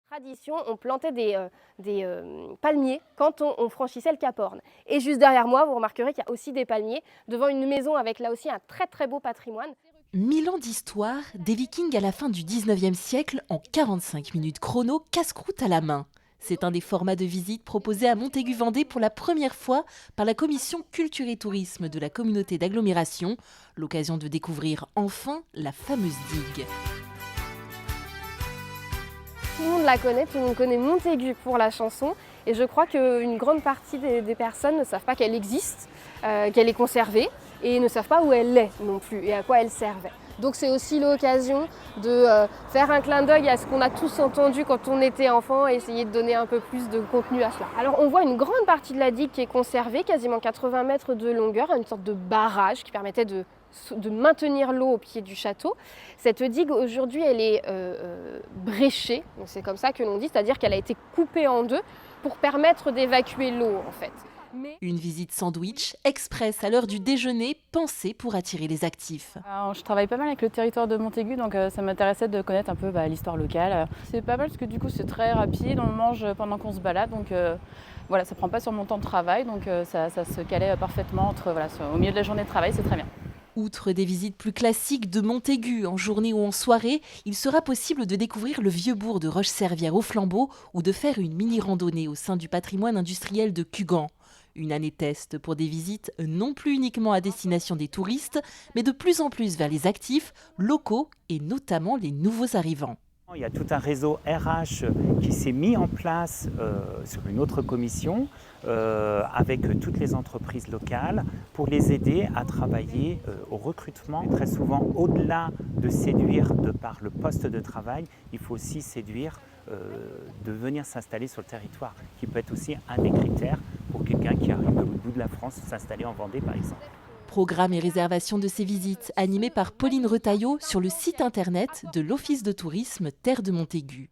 Tradition, on plantait des palmiers quand on franchissait le Cap Horn. Et juste derrière moi, vous remarquerez qu'il y a aussi des palmiers devant une maison avec là aussi un très très beau patrimoine. 1000 ans d'histoire, des Vikings à la fin du 19e siècle en 45 minutes chrono, casse-croûte à la main. C'est un des formats de visite proposés à Montaigu-Vendée pour la première fois par la commission Culture et Tourisme de la communauté d'agglomération, l'occasion de découvrir enfin la fameuse digue. Tout le monde la connaît, tout le monde connaît Montaigu pour la chanson. Et je crois qu'une grande partie des personnes ne savent pas qu'elle existe, qu'elle est conservée, et ne savent pas où elle est non plus et à quoi elle servait. Donc c'est aussi l'occasion de faire un clin d'œil à ce qu'on a tous entendu quand on était enfant et essayer de donner un peu plus de contenu à cela. Alors on voit une grande partie de la digue qui est conservée, quasiment 80 mètres de longueur, une sorte de barrage qui permettait de maintenir l'eau au pied du château. Cette digue aujourd'hui elle est bréchée, c'est comme ça que l'on dit, c'est-à-dire qu'elle a été coupée en deux pour permettre d'évacuer l'eau en fait. Une visite sandwich express à l'heure du déjeuner, pensée pour attirer les actifs. Alors, je travaille pas mal avec le territoire de Montaigu, donc ça m'intéressait de connaître un peu l'histoire locale. C'est pas mal parce que du coup c'est très rapide, on mange pendant qu'on se balade, donc voilà, ça prend pas sur mon temps de travail, donc ça se calait parfaitement au milieu de la journée de travail, c'est très bien. Outre des visites plus classiques de Montaigu en journée ou en soirée, il sera possible de découvrir le vieux bourg de Roche-Servière au Flambeau ou de faire une mini-randonnée au sein du patrimoine industriel de Cugand. Une année test pour des visites non plus uniquement à destination des touristes, mais de plus en plus vers les actifs, locaux et notamment les nouveaux arrivants. Il y a tout un réseau RH qui s'est mis en place sur une autre commission avec toutes les entreprises locales pour les aider à travailler au recrutement. Et très souvent, au-delà de séduire de par le poste de travail, il faut aussi séduire de venir s'installer sur le territoire, qui peut être aussi un des critères pour quelqu'un qui arrive de l'autre bout de la France, s'installer en Vendée par exemple. Programme et réservation de ces visites animés par Pauline Retailleau sur le site internet de l'Office de tourisme Terre de Montaigu.